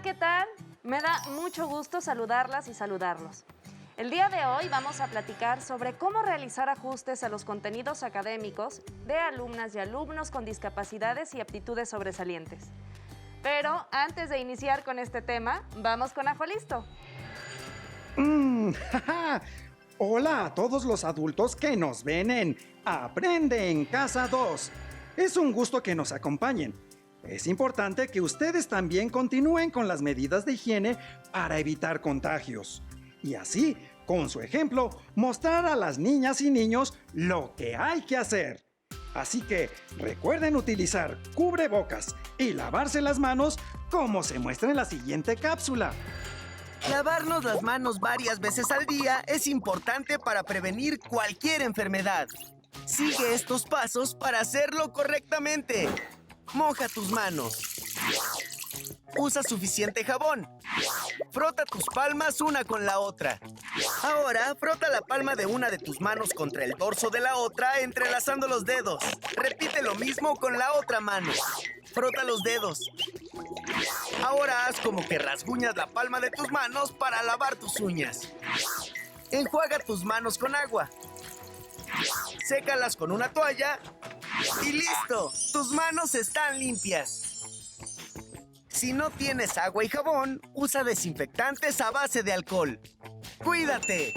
¿qué tal? Me da mucho gusto saludarlas y saludarlos. El día de hoy vamos a platicar sobre cómo realizar ajustes a los contenidos académicos de alumnas y alumnos con discapacidades y aptitudes sobresalientes. Pero antes de iniciar con este tema, vamos con Ajo Listo. Hola a todos los adultos que nos ven en Aprende en Casa 2. Es un gusto que nos acompañen. Es importante que ustedes también continúen con las medidas de higiene para evitar contagios. Y así, con su ejemplo, mostrar a las niñas y niños lo que hay que hacer. Así que recuerden utilizar cubrebocas y lavarse las manos como se muestra en la siguiente cápsula. Lavarnos las manos varias veces al día es importante para prevenir cualquier enfermedad. Sigue estos pasos para hacerlo correctamente. Moja tus manos. Usa suficiente jabón. Frota tus palmas una con la otra. Ahora, frota la palma de una de tus manos contra el dorso de la otra, entrelazando los dedos. Repite lo mismo con la otra mano. Frota los dedos. Ahora haz como que rasguñas la palma de tus manos para lavar tus uñas. Enjuaga tus manos con agua. Sécalas con una toalla. ¡Y listo! ¡Tus manos están limpias! Si no tienes agua y jabón, usa desinfectantes a base de alcohol. ¡Cuídate!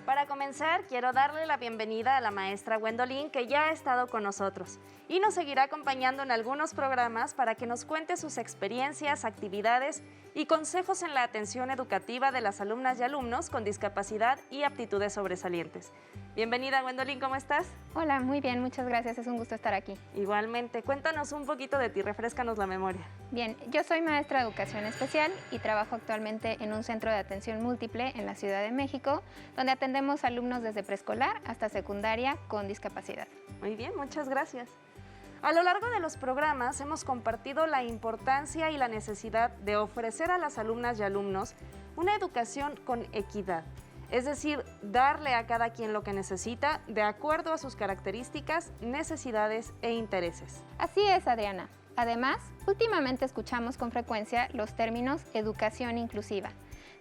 Para comenzar, quiero darle la bienvenida a la maestra Gwendolyn, que ya ha estado con nosotros y nos seguirá acompañando en algunos programas para que nos cuente sus experiencias, actividades y consejos en la atención educativa de las alumnas y alumnos con discapacidad y aptitudes sobresalientes. Bienvenida, Gwendolyn, ¿cómo estás? Hola, muy bien, muchas gracias, es un gusto estar aquí. Igualmente, cuéntanos un poquito de ti, refréscanos la memoria. Bien, yo soy maestra de educación especial y trabajo actualmente en un centro de atención múltiple en la Ciudad de México, donde atendemos alumnos desde preescolar hasta secundaria con discapacidad. Muy bien, muchas gracias. A lo largo de los programas hemos compartido la importancia y la necesidad de ofrecer a las alumnas y alumnos una educación con equidad, es decir, darle a cada quien lo que necesita de acuerdo a sus características, necesidades e intereses. Así es, Adriana. Además, últimamente escuchamos con frecuencia los términos educación inclusiva.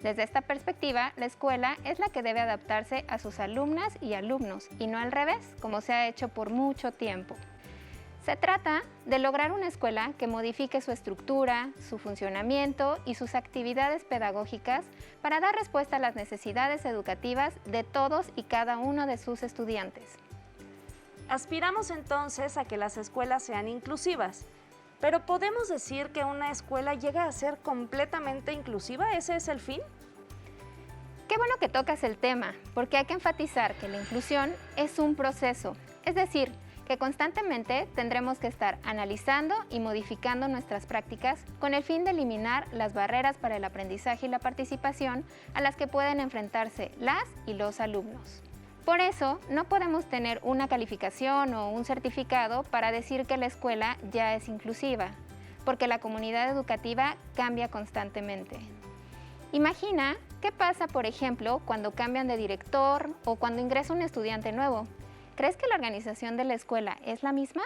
Desde esta perspectiva, la escuela es la que debe adaptarse a sus alumnas y alumnos, y no al revés, como se ha hecho por mucho tiempo. Se trata de lograr una escuela que modifique su estructura, su funcionamiento y sus actividades pedagógicas para dar respuesta a las necesidades educativas de todos y cada uno de sus estudiantes. Aspiramos entonces a que las escuelas sean inclusivas, pero ¿podemos decir que una escuela llega a ser completamente inclusiva? ¿Ese es el fin? Qué bueno que tocas el tema, porque hay que enfatizar que la inclusión es un proceso, es decir, que constantemente tendremos que estar analizando y modificando nuestras prácticas con el fin de eliminar las barreras para el aprendizaje y la participación a las que pueden enfrentarse las y los alumnos. Por eso, no podemos tener una calificación o un certificado para decir que la escuela ya es inclusiva, porque la comunidad educativa cambia constantemente. Imagina qué pasa, por ejemplo, cuando cambian de director o cuando ingresa un estudiante nuevo. ¿Crees que la organización de la escuela es la misma?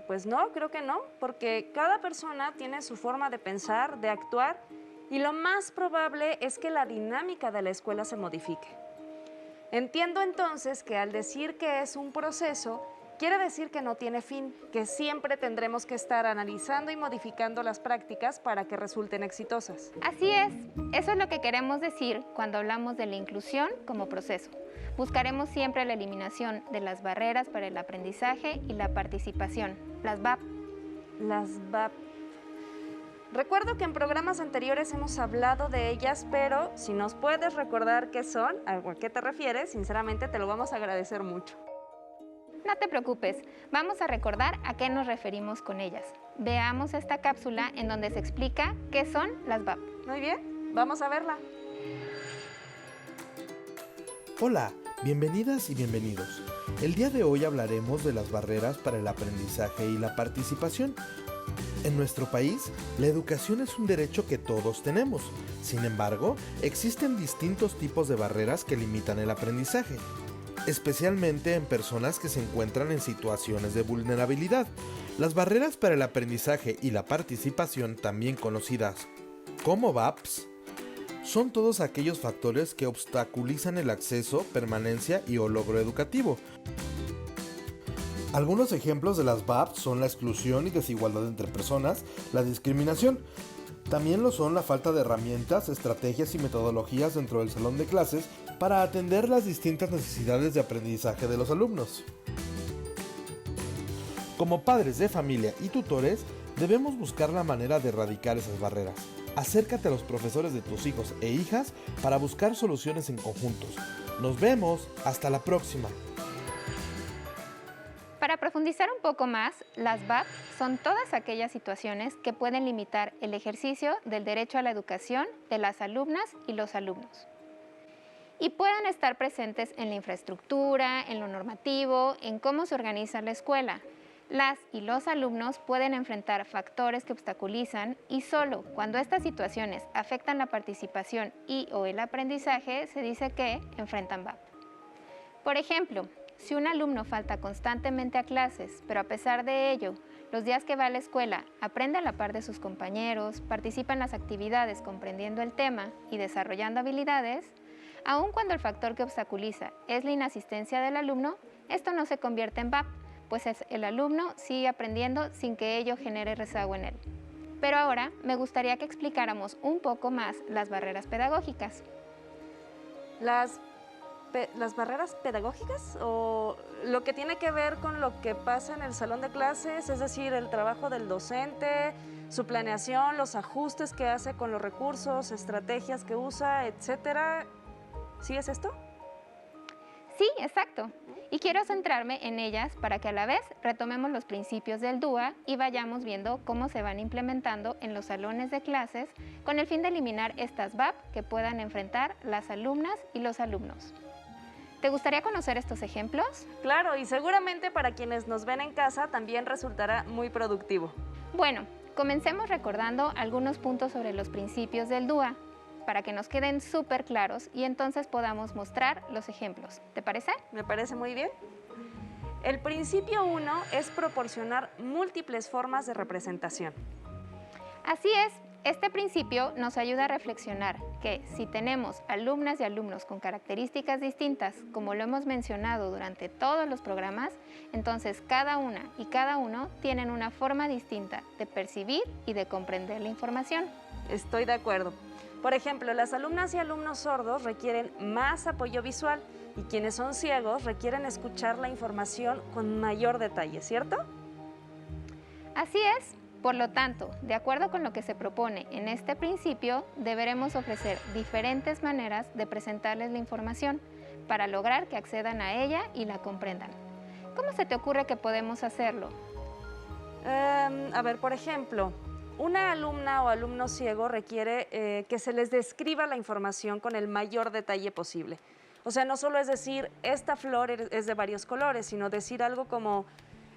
Pues no, creo que no, porque cada persona tiene su forma de pensar, de actuar, y lo más probable es que la dinámica de la escuela se modifique. Entiendo entonces que al decir que es un proceso, quiere decir que no tiene fin, que siempre tendremos que estar analizando y modificando las prácticas para que resulten exitosas. Así es, eso es lo que queremos decir cuando hablamos de la inclusión como proceso. Buscaremos siempre la eliminación de las barreras para el aprendizaje y la participación, las BAP. Las BAP. Recuerdo que en programas anteriores hemos hablado de ellas, pero si nos puedes recordar qué son, a qué te refieres, sinceramente te lo vamos a agradecer mucho. No te preocupes, vamos a recordar a qué nos referimos con ellas. Veamos esta cápsula en donde se explica qué son las BAP. Muy bien, vamos a verla. Hola, bienvenidas y bienvenidos. El día de hoy hablaremos de las barreras para el aprendizaje y la participación. En nuestro país, la educación es un derecho que todos tenemos. Sin embargo, existen distintos tipos de barreras que limitan el aprendizaje, especialmente en personas que se encuentran en situaciones de vulnerabilidad, Las barreras para el aprendizaje y la participación, también conocidas como VAPs, son todos aquellos factores que obstaculizan el acceso, permanencia y o logro educativo. Algunos ejemplos de las VAPs son la exclusión y desigualdad entre personas, la discriminación. También lo son la falta de herramientas, estrategias y metodologías dentro del salón de clases para atender las distintas necesidades de aprendizaje de los alumnos. Como padres de familia y tutores, debemos buscar la manera de erradicar esas barreras. Acércate a los profesores de tus hijos e hijas para buscar soluciones en conjuntos. Nos vemos, hasta la próxima. Para profundizar un poco más, las VAP son todas aquellas situaciones que pueden limitar el ejercicio del derecho a la educación de las alumnas y los alumnos. Y pueden estar presentes en la infraestructura, en lo normativo, en cómo se organiza la escuela. Las y los alumnos pueden enfrentar factores que obstaculizan y solo cuando estas situaciones afectan la participación y o el aprendizaje se dice que enfrentan VAP. Por ejemplo, si un alumno falta constantemente a clases, pero a pesar de ello, los días que va a la escuela aprende a la par de sus compañeros, participa en las actividades comprendiendo el tema y desarrollando habilidades, aun cuando el factor que obstaculiza es la inasistencia del alumno, esto no se convierte en VAP, pues el alumno sigue aprendiendo sin que ello genere rezago en él. Pero ahora me gustaría que explicáramos un poco más las barreras pedagógicas. Las barreras pedagógicas o lo que tiene que ver con lo que pasa en el salón de clases, es decir, el trabajo del docente, su planeación, los ajustes que hace con los recursos, estrategias que usa, etcétera. ¿Sí es esto? Sí, exacto. Y quiero centrarme en ellas para que a la vez retomemos los principios del DUA y vayamos viendo cómo se van implementando en los salones de clases con el fin de eliminar estas VAP que puedan enfrentar las alumnas y los alumnos. ¿Te gustaría conocer estos ejemplos? Claro, y seguramente para quienes nos ven en casa también resultará muy productivo. Bueno, comencemos recordando algunos puntos sobre los principios del DUA para que nos queden súper claros y entonces podamos mostrar los ejemplos. ¿Te parece? Me parece muy bien. El principio 1 es proporcionar múltiples formas de representación. Así es, este principio nos ayuda a reflexionar que si tenemos alumnas y alumnos con características distintas, como lo hemos mencionado durante todos los programas, entonces cada una y cada uno tienen una forma distinta de percibir y de comprender la información. Estoy de acuerdo. Por ejemplo, las alumnas y alumnos sordos requieren más apoyo visual y quienes son ciegos requieren escuchar la información con mayor detalle, ¿cierto? Así es. Por lo tanto, de acuerdo con lo que se propone en este principio, deberemos ofrecer diferentes maneras de presentarles la información para lograr que accedan a ella y la comprendan. ¿Cómo se te ocurre que podemos hacerlo? A ver, por ejemplo, una alumna o alumno ciego requiere que se les describa la información con el mayor detalle posible. O sea, no solo es decir, esta flor es de varios colores, sino decir algo como,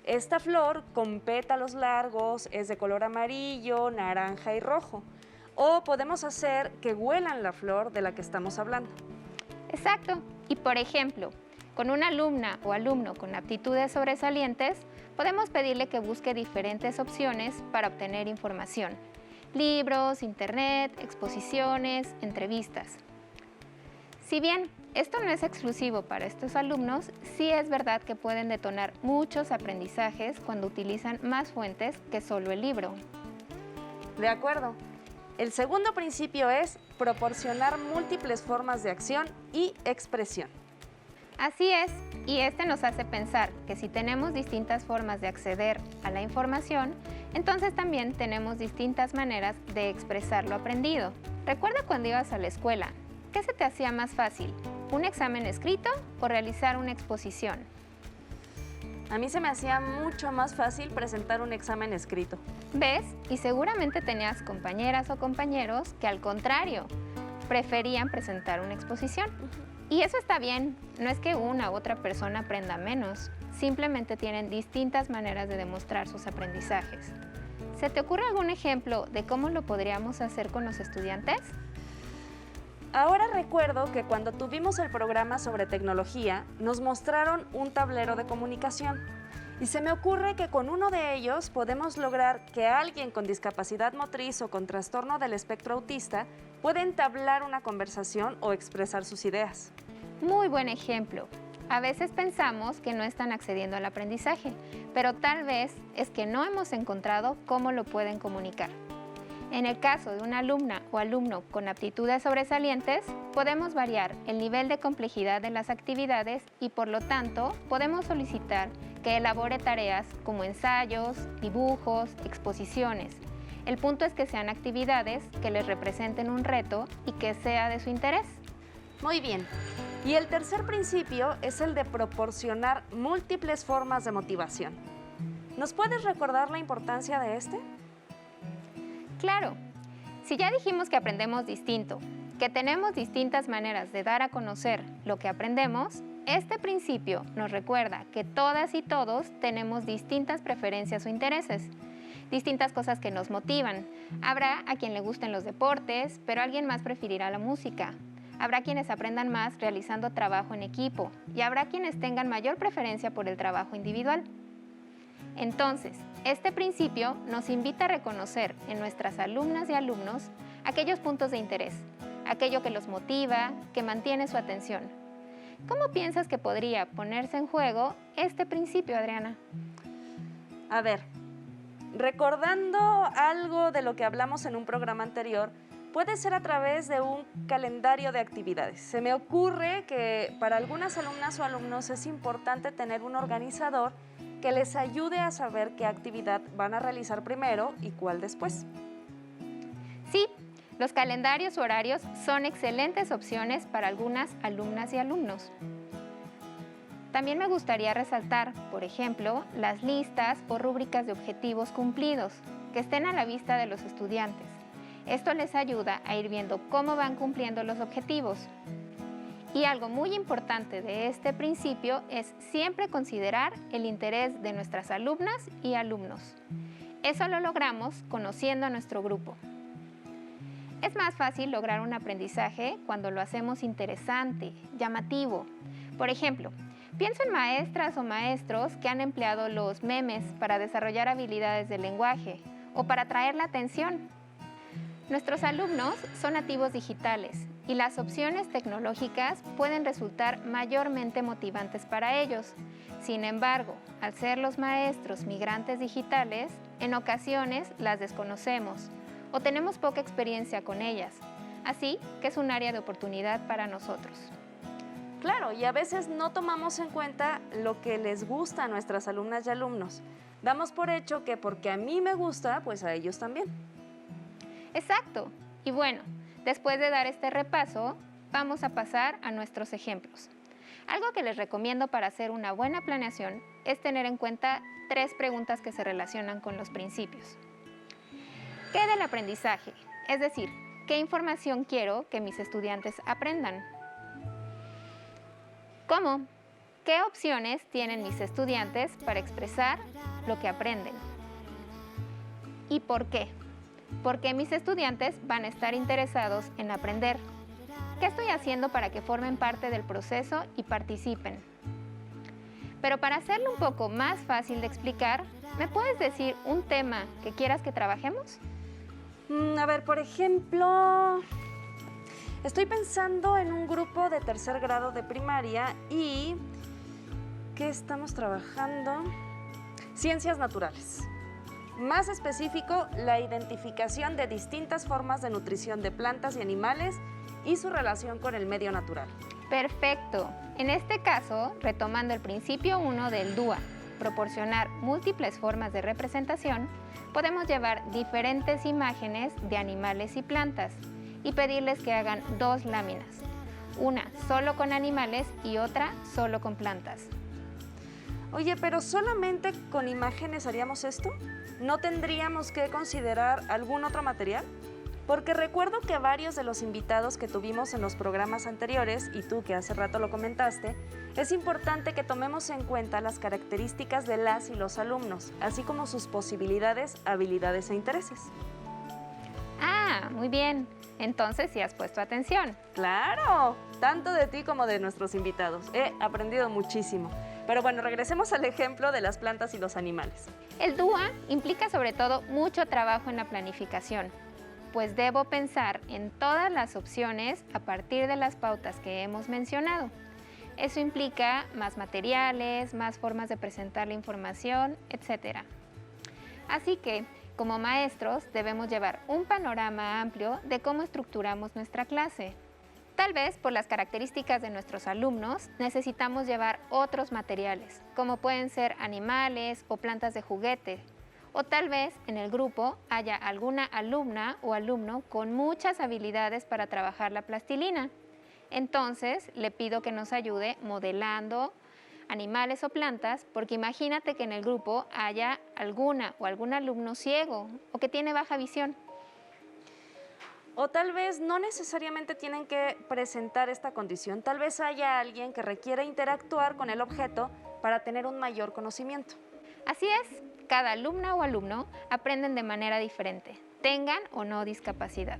esta flor con pétalos largos es de color amarillo, naranja y rojo. O podemos hacer que huelan la flor de la que estamos hablando. Exacto. Y por ejemplo, con una alumna o alumno con aptitudes sobresalientes, podemos pedirle que busque diferentes opciones para obtener información. Libros, internet, exposiciones, entrevistas. Si bien esto no es exclusivo para estos alumnos, sí es verdad que pueden detonar muchos aprendizajes cuando utilizan más fuentes que solo el libro. De acuerdo. El segundo principio es proporcionar múltiples formas de acción y expresión. Así es, y este nos hace pensar que si tenemos distintas formas de acceder a la información, entonces también tenemos distintas maneras de expresar lo aprendido. Recuerda cuando ibas a la escuela, ¿qué se te hacía más fácil? ¿Un examen escrito o realizar una exposición? A mí se me hacía mucho más fácil presentar un examen escrito. ¿Ves? Y seguramente tenías compañeras o compañeros que al contrario, preferían presentar una exposición. Y eso está bien, no es que una u otra persona aprenda menos, simplemente tienen distintas maneras de demostrar sus aprendizajes. ¿Se te ocurre algún ejemplo de cómo lo podríamos hacer con los estudiantes? Ahora recuerdo que cuando tuvimos el programa sobre tecnología, nos mostraron un tablero de comunicación Y se me ocurre que con uno de ellos podemos lograr que alguien con discapacidad motriz o con trastorno del espectro autista pueda entablar una conversación o expresar sus ideas. Muy buen ejemplo. A veces pensamos que no están accediendo al aprendizaje, pero tal vez es que no hemos encontrado cómo lo pueden comunicar. En el caso de una alumna o alumno con aptitudes sobresalientes, podemos variar el nivel de complejidad de las actividades y por lo tanto podemos solicitar que elabore tareas como ensayos, dibujos, exposiciones. El punto es que sean actividades que les representen un reto y que sea de su interés. Muy bien. Y el tercer principio es el de proporcionar múltiples formas de motivación. ¿Nos puedes recordar la importancia de este? Claro, si ya dijimos que aprendemos distinto, que tenemos distintas maneras de dar a conocer lo que aprendemos, este principio nos recuerda que todas y todos tenemos distintas preferencias o intereses, distintas cosas que nos motivan. Habrá a quien le gusten los deportes, pero alguien más preferirá la música. Habrá quienes aprendan más realizando trabajo en equipo y habrá quienes tengan mayor preferencia por el trabajo individual. Entonces, este principio nos invita a reconocer en nuestras alumnas y alumnos aquellos puntos de interés, aquello que los motiva, que mantiene su atención. ¿Cómo piensas que podría ponerse en juego este principio, Adriana? A ver, recordando algo de lo que hablamos en un programa anterior, puede ser a través de un calendario de actividades. Se me ocurre que para algunas alumnas o alumnos es importante tener un organizador que les ayude a saber qué actividad van a realizar primero y cuál después. Sí, los calendarios o horarios son excelentes opciones para algunas alumnas y alumnos. También me gustaría resaltar, por ejemplo, las listas o rúbricas de objetivos cumplidos que estén a la vista de los estudiantes. Esto les ayuda a ir viendo cómo van cumpliendo los objetivos. Y algo muy importante de este principio es siempre considerar el interés de nuestras alumnas y alumnos. Eso lo logramos conociendo a nuestro grupo. Es más fácil lograr un aprendizaje cuando lo hacemos interesante, llamativo. Por ejemplo, pienso en maestras o maestros que han empleado los memes para desarrollar habilidades del lenguaje o para atraer la atención. Nuestros alumnos son nativos digitales y las opciones tecnológicas pueden resultar mayormente motivantes para ellos. Sin embargo, al ser los maestros migrantes digitales, en ocasiones las desconocemos o tenemos poca experiencia con ellas, así que es un área de oportunidad para nosotros. Claro, y a veces no tomamos en cuenta lo que les gusta a nuestras alumnas y alumnos. Damos por hecho que porque a mí me gusta, pues a ellos también. Exacto. Y bueno, después de dar este repaso, vamos a pasar a nuestros ejemplos. Algo que les recomiendo para hacer una buena planeación es tener en cuenta 3 preguntas que se relacionan con los principios. ¿Qué del aprendizaje? Es decir, ¿qué información quiero que mis estudiantes aprendan? ¿Cómo? ¿Qué opciones tienen mis estudiantes para expresar lo que aprenden? ¿Y por qué? ¿Por qué mis estudiantes van a estar interesados en aprender? ¿Qué estoy haciendo para que formen parte del proceso y participen? Pero para hacerlo un poco más fácil de explicar, ¿me puedes decir un tema que quieras que trabajemos? A ver, por ejemplo, estoy pensando en un grupo de 3er grado de primaria y ¿qué estamos trabajando? Ciencias naturales. Más específico, la identificación de distintas formas de nutrición de plantas y animales y su relación con el medio natural. Perfecto. En este caso, retomando el principio 1 del DUA, proporcionar múltiples formas de representación, podemos llevar diferentes imágenes de animales y plantas y pedirles que hagan 2 láminas, una solo con animales y otra solo con plantas. Oye, pero ¿solamente con imágenes haríamos esto? ¿No tendríamos que considerar algún otro material? Porque recuerdo que varios de los invitados que tuvimos en los programas anteriores, y tú que hace rato lo comentaste, es importante que tomemos en cuenta las características de las y los alumnos, así como sus posibilidades, habilidades e intereses. Ah, muy bien. Entonces sí has puesto atención. ¡Claro! Tanto de ti como de nuestros invitados. He aprendido muchísimo. Pero bueno, regresemos al ejemplo de las plantas y los animales. El DUA implica sobre todo mucho trabajo en la planificación, pues debo pensar en todas las opciones a partir de las pautas que hemos mencionado. Eso implica más materiales, más formas de presentar la información, etc. Así que, como maestros, debemos llevar un panorama amplio de cómo estructuramos nuestra clase. Tal vez por las características de nuestros alumnos necesitamos llevar otros materiales, como pueden ser animales o plantas de juguete. O tal vez en el grupo haya alguna alumna o alumno con muchas habilidades para trabajar la plastilina. Entonces le pido que nos ayude modelando animales o plantas, porque imagínate que en el grupo haya alguna o algún alumno ciego o que tiene baja visión. O tal vez no necesariamente tienen que presentar esta condición, tal vez haya alguien que requiera interactuar con el objeto para tener un mayor conocimiento. Así es, cada alumna o alumno aprenden de manera diferente, tengan o no discapacidad.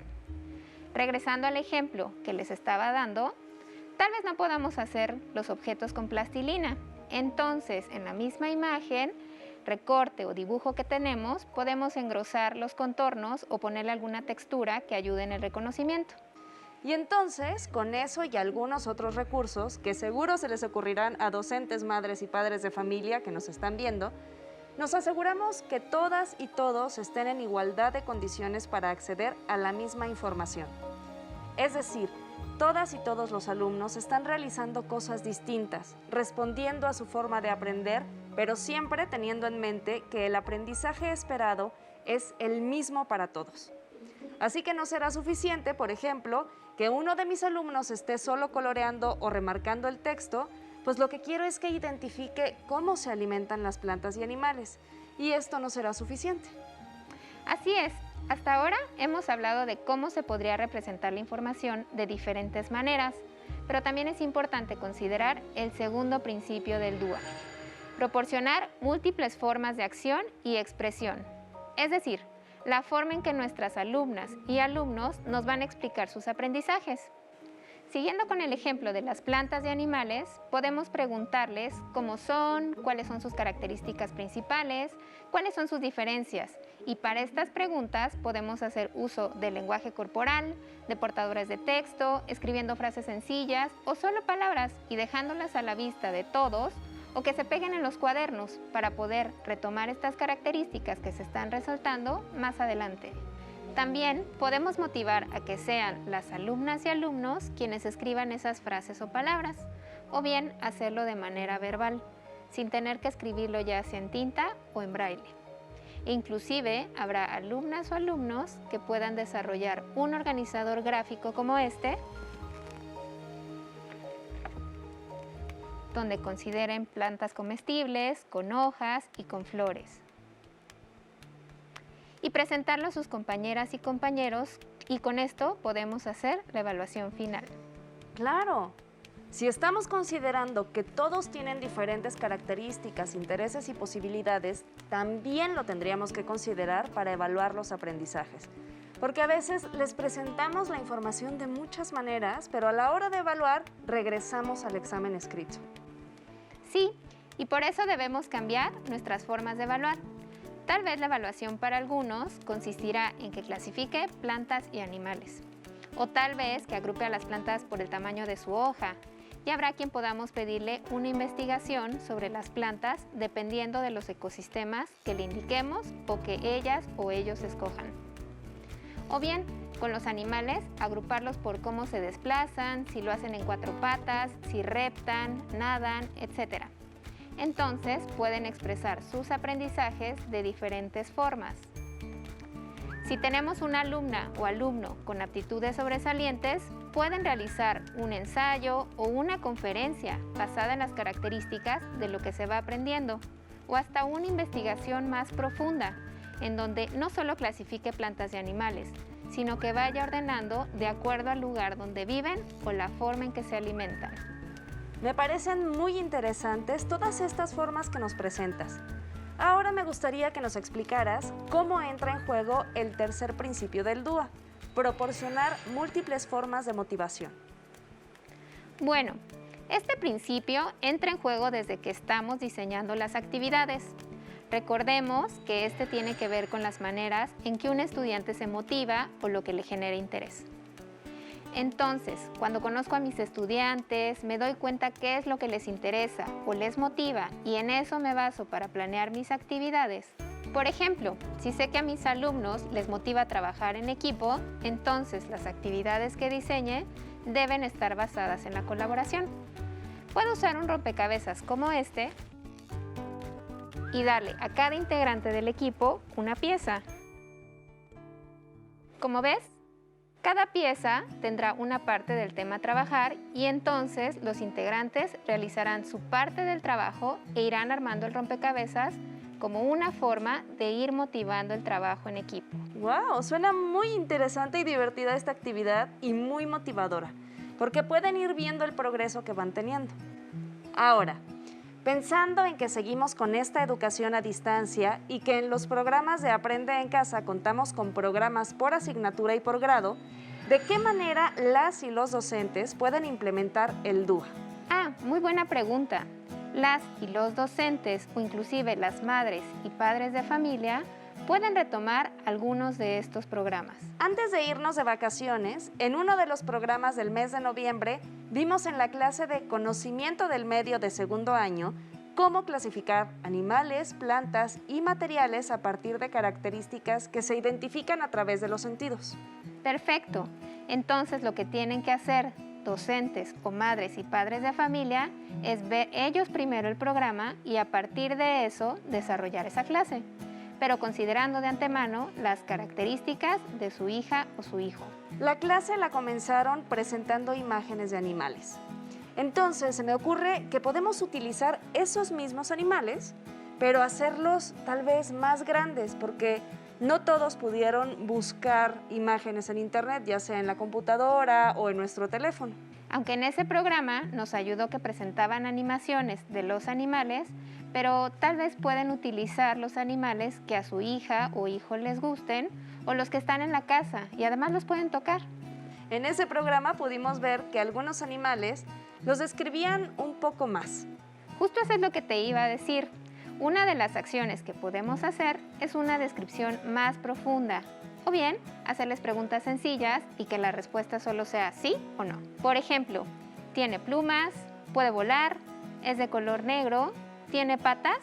Regresando al ejemplo que les estaba dando, tal vez no podamos hacer los objetos con plastilina. Entonces, en la misma imagen, recorte o dibujo que tenemos, podemos engrosar los contornos o ponerle alguna textura que ayude en el reconocimiento. Y entonces, con eso y algunos otros recursos que seguro se les ocurrirán a docentes, madres y padres de familia que nos están viendo, nos aseguramos que todas y todos estén en igualdad de condiciones para acceder a la misma información. Es decir, todas y todos los alumnos están realizando cosas distintas, respondiendo a su forma de aprender, pero siempre teniendo en mente que el aprendizaje esperado es el mismo para todos. Así que no será suficiente, por ejemplo, que uno de mis alumnos esté solo coloreando o remarcando el texto, pues lo que quiero es que identifique cómo se alimentan las plantas y animales, y esto no será suficiente. Así es, hasta ahora hemos hablado de cómo se podría representar la información de diferentes maneras, pero también es importante considerar el segundo principio del DUA: proporcionar múltiples formas de acción y expresión, es decir, la forma en que nuestras alumnas y alumnos nos van a explicar sus aprendizajes. Siguiendo con el ejemplo de las plantas y animales, podemos preguntarles cómo son, cuáles son sus características principales, cuáles son sus diferencias. Y para estas preguntas podemos hacer uso del lenguaje corporal, de portadores de texto, escribiendo frases sencillas o solo palabras y dejándolas a la vista de todos, o que se peguen en los cuadernos para poder retomar estas características que se están resaltando más adelante. También podemos motivar a que sean las alumnas y alumnos quienes escriban esas frases o palabras, o bien hacerlo de manera verbal, sin tener que escribirlo ya sea en tinta o en braille. Inclusive habrá alumnas o alumnos que puedan desarrollar un organizador gráfico como este, donde consideren plantas comestibles, con hojas y con flores, y presentarlo a sus compañeras y compañeros, y con esto podemos hacer la evaluación final. ¡Claro! Si estamos considerando que todos tienen diferentes características, intereses y posibilidades, también lo tendríamos que considerar para evaluar los aprendizajes. Porque a veces les presentamos la información de muchas maneras, pero a la hora de evaluar regresamos al examen escrito. Sí, y por eso debemos cambiar nuestras formas de evaluar. Tal vez la evaluación para algunos consistirá en que clasifique plantas y animales, o tal vez que agrupe a las plantas por el tamaño de su hoja, y habrá quien podamos pedirle una investigación sobre las plantas dependiendo de los ecosistemas que le indiquemos o que ellas o ellos escojan. O bien, con los animales, agruparlos por cómo se desplazan, si lo hacen en 4 patas, si reptan, nadan, etc. Entonces, pueden expresar sus aprendizajes de diferentes formas. Si tenemos una alumna o alumno con aptitudes sobresalientes, pueden realizar un ensayo o una conferencia basada en las características de lo que se va aprendiendo, o hasta una investigación más profunda, en donde no solo clasifique plantas y animales, sino que vaya ordenando de acuerdo al lugar donde viven o la forma en que se alimentan. Me parecen muy interesantes todas estas formas que nos presentas. Ahora me gustaría que nos explicaras cómo entra en juego el tercer principio del DUA, proporcionar múltiples formas de motivación. Bueno, Este principio entra en juego desde que estamos diseñando las actividades. Recordemos que este tiene que ver con las maneras en que un estudiante se motiva o lo que le genera interés. Entonces, cuando conozco a mis estudiantes, me doy cuenta qué es lo que les interesa o les motiva y en eso me baso para planear mis actividades. Por ejemplo, si sé que a mis alumnos les motiva trabajar en equipo, entonces las actividades que diseñe deben estar basadas en la colaboración. Puedo usar un rompecabezas como este y darle a cada integrante del equipo una pieza. Como ves, cada pieza tendrá una parte del tema a trabajar y entonces los integrantes realizarán su parte del trabajo e irán armando el rompecabezas como una forma de ir motivando el trabajo en equipo. ¡Wow! Suena muy interesante y divertida esta actividad y muy motivadora, porque pueden ir viendo el progreso que van teniendo. Ahora, pensando en que seguimos con esta educación a distancia y que en los programas de Aprende en Casa contamos con programas por asignatura y por grado, ¿de qué manera las y los docentes pueden implementar el DUA? Muy buena pregunta. Las y los docentes o inclusive las madres y padres de familia pueden retomar algunos de estos programas. Antes de irnos de vacaciones, en uno de los programas del mes de noviembre, vimos en la clase de Conocimiento del Medio de segundo año cómo clasificar animales, plantas y materiales a partir de características que se identifican a través de los sentidos. Perfecto. Entonces lo que tienen que hacer docentes o madres y padres de familia es ver ellos primero el programa y a partir de eso desarrollar esa clase, pero considerando de antemano las características de su hija o su hijo. La clase la comenzaron presentando imágenes de animales. Entonces se me ocurre que podemos utilizar esos mismos animales, pero hacerlos tal vez más grandes, porque no todos pudieron buscar imágenes en internet, ya sea en la computadora o en nuestro teléfono. Aunque en ese programa nos ayudó que presentaban animaciones de los animales, pero tal vez pueden utilizar los animales que a su hija o hijo les gusten o los que están en la casa y además los pueden tocar. En ese programa pudimos ver que algunos animales los describían un poco más. Justo eso es lo que te iba a decir. Una de las acciones que podemos hacer es una descripción más profunda, o bien hacerles preguntas sencillas y que la respuesta solo sea sí o no. Por ejemplo, ¿tiene plumas? ¿Puede volar? ¿Es de color negro? ¿Tiene patas?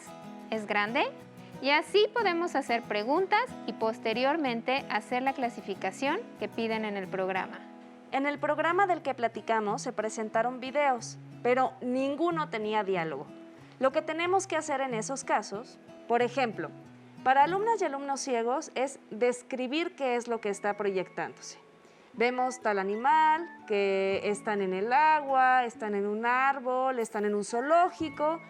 ¿Es grande? Y así podemos hacer preguntas y posteriormente hacer la clasificación que piden en el programa. En el programa del que platicamos se presentaron videos, pero ninguno tenía diálogo. Lo que tenemos que hacer en esos casos, por ejemplo, para alumnas y alumnos ciegos es describir qué es lo que está proyectándose. Vemos tal animal, que están en el agua, están en un árbol, están en un zoológico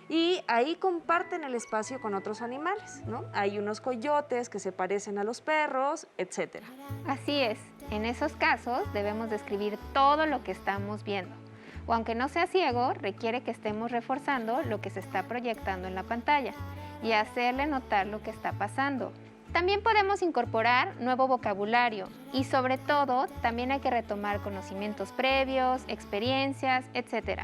y ahí comparten el espacio con otros animales, ¿no? Hay unos coyotes que se parecen a los perros, etc. Así es, en esos casos debemos describir todo lo que estamos viendo. O aunque no sea ciego, requiere que estemos reforzando lo que se está proyectando en la pantalla y hacerle notar lo que está pasando. También podemos incorporar nuevo vocabulario y sobre todo también hay que retomar conocimientos previos, experiencias, etc.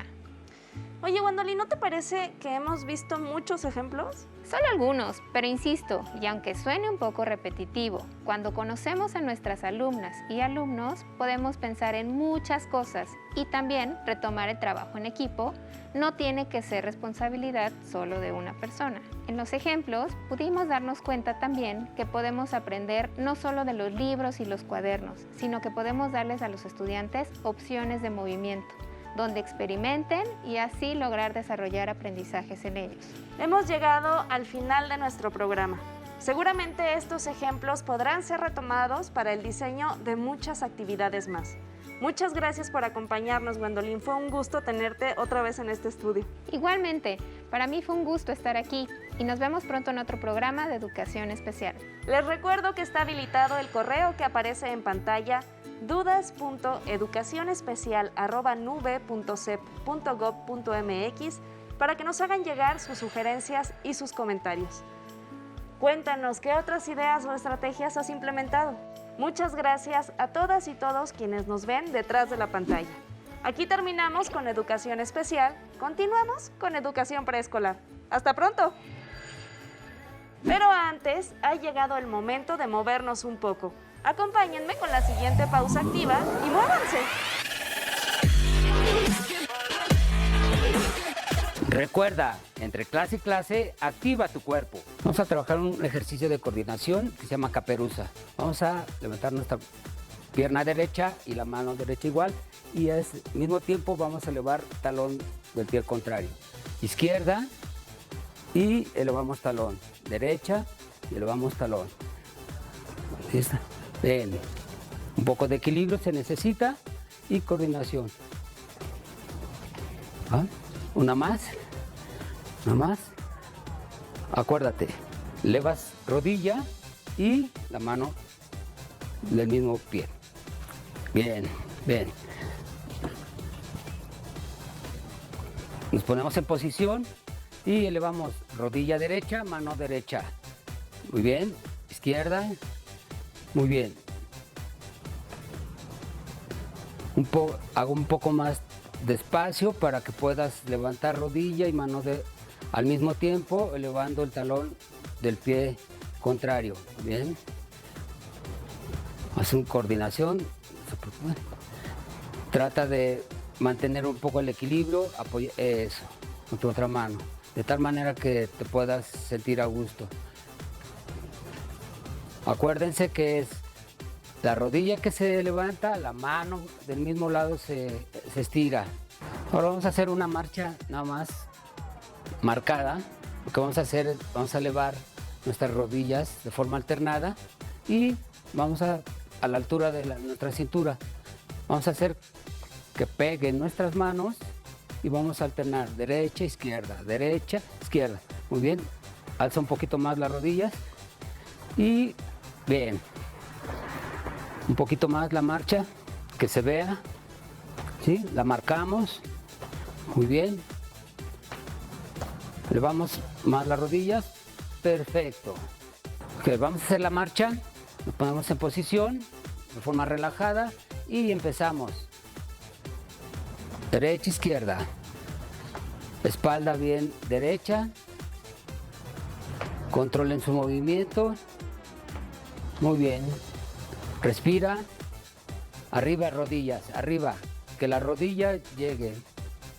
Oye, Gwendolyn, ¿no te parece que hemos visto muchos ejemplos? Solo algunos, pero insisto, y aunque suene un poco repetitivo, cuando conocemos a nuestras alumnas y alumnos podemos pensar en muchas cosas y también retomar el trabajo en equipo no tiene que ser responsabilidad solo de una persona. En los ejemplos pudimos darnos cuenta también que podemos aprender no solo de los libros y los cuadernos, sino que podemos darles a los estudiantes opciones de movimiento, donde experimenten y así lograr desarrollar aprendizajes en ellos. Hemos llegado al final de nuestro programa. Seguramente estos ejemplos podrán ser retomados para el diseño de muchas actividades más. Muchas gracias por acompañarnos, Gwendolyn. Fue un gusto tenerte otra vez en este estudio. Igualmente, para mí fue un gusto estar aquí y nos vemos pronto en otro programa de Educación Especial. Les recuerdo que está habilitado el correo que aparece en pantalla dudas.educacionespecial@nube.cep.gov.mx para que nos hagan llegar sus sugerencias y sus comentarios. Cuéntanos qué otras ideas o estrategias has implementado. Muchas gracias a todas y todos quienes nos ven detrás de la pantalla. Aquí terminamos con educación especial, continuamos con educación preescolar. ¡Hasta pronto! Pero antes, ha llegado el momento de movernos un poco. Acompáñenme con la siguiente pausa activa y muévanse. Recuerda, entre clase y clase, activa tu cuerpo. Vamos a trabajar un ejercicio de coordinación que se llama caperuza. Vamos a levantar nuestra pierna derecha y la mano derecha igual, y al mismo tiempo vamos a elevar talón del pie contrario. Izquierda y elevamos talón. Derecha y elevamos talón. ¿Listo? Bien. Un poco de equilibrio se necesita y coordinación. ¿Ah? Una más. Una más. Acuérdate, elevas rodilla y la mano del mismo pie. Bien, bien. Nos ponemos en posición y elevamos rodilla derecha, mano derecha. Muy bien. Izquierda. Muy bien. Hago un poco más despacio para que puedas levantar rodilla y mano al mismo tiempo, elevando el talón del pie contrario. Bien. Haz una coordinación. Trata de mantener un poco el equilibrio, apoya eso con tu otra mano, de tal manera que te puedas sentir a gusto. Acuérdense que es la rodilla que se levanta, la mano del mismo lado se estira. Ahora vamos a hacer una marcha nada más marcada. Lo que vamos a hacer es, vamos a elevar nuestras rodillas de forma alternada y vamos a la altura de nuestra cintura. Vamos a hacer que peguen nuestras manos y vamos a alternar derecha, izquierda, derecha, izquierda. Muy bien, alza un poquito más las rodillas y bien. Un poquito más la marcha, que se vea, ¿sí? La marcamos, muy bien. Elevamos más las rodillas, perfecto. Ok, vamos a hacer la marcha, nos ponemos en posición, de forma relajada y empezamos. Derecha, izquierda, espalda bien derecha, controlen su movimiento, muy bien. Respira, arriba rodillas, arriba, que la rodilla llegue,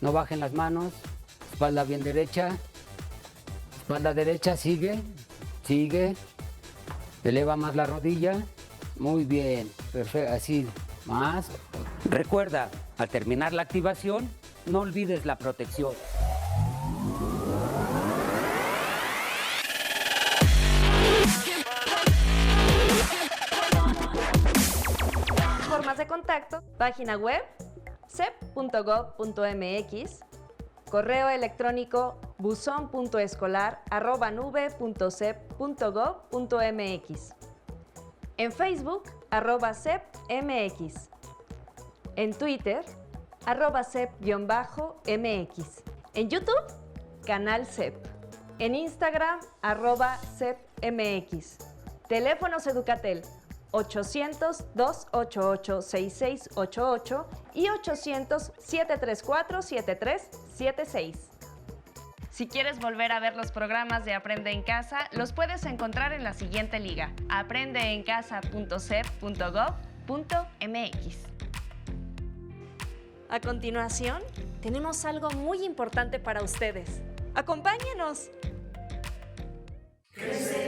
no bajen las manos, espalda bien derecha, espalda derecha, sigue, eleva más la rodilla, muy bien, perfecto, así, más. Recuerda, al terminar la activación, no olvides la protección. Formas de contacto, página web cep.gov.mx, correo electrónico buzon.escolar@nube.cep.gov.mx, en Facebook @cepmx, en Twitter @cep_mx, en YouTube canal CEP, en Instagram @cepmx, teléfonos Educatel 800-288-6688 y 800-734-7376. Si quieres volver a ver los programas de Aprende en Casa, los puedes encontrar en la siguiente liga: aprendeencasa.cep.gov.mx. A continuación, tenemos algo muy importante para ustedes. ¡Acompáñenos! Crecer.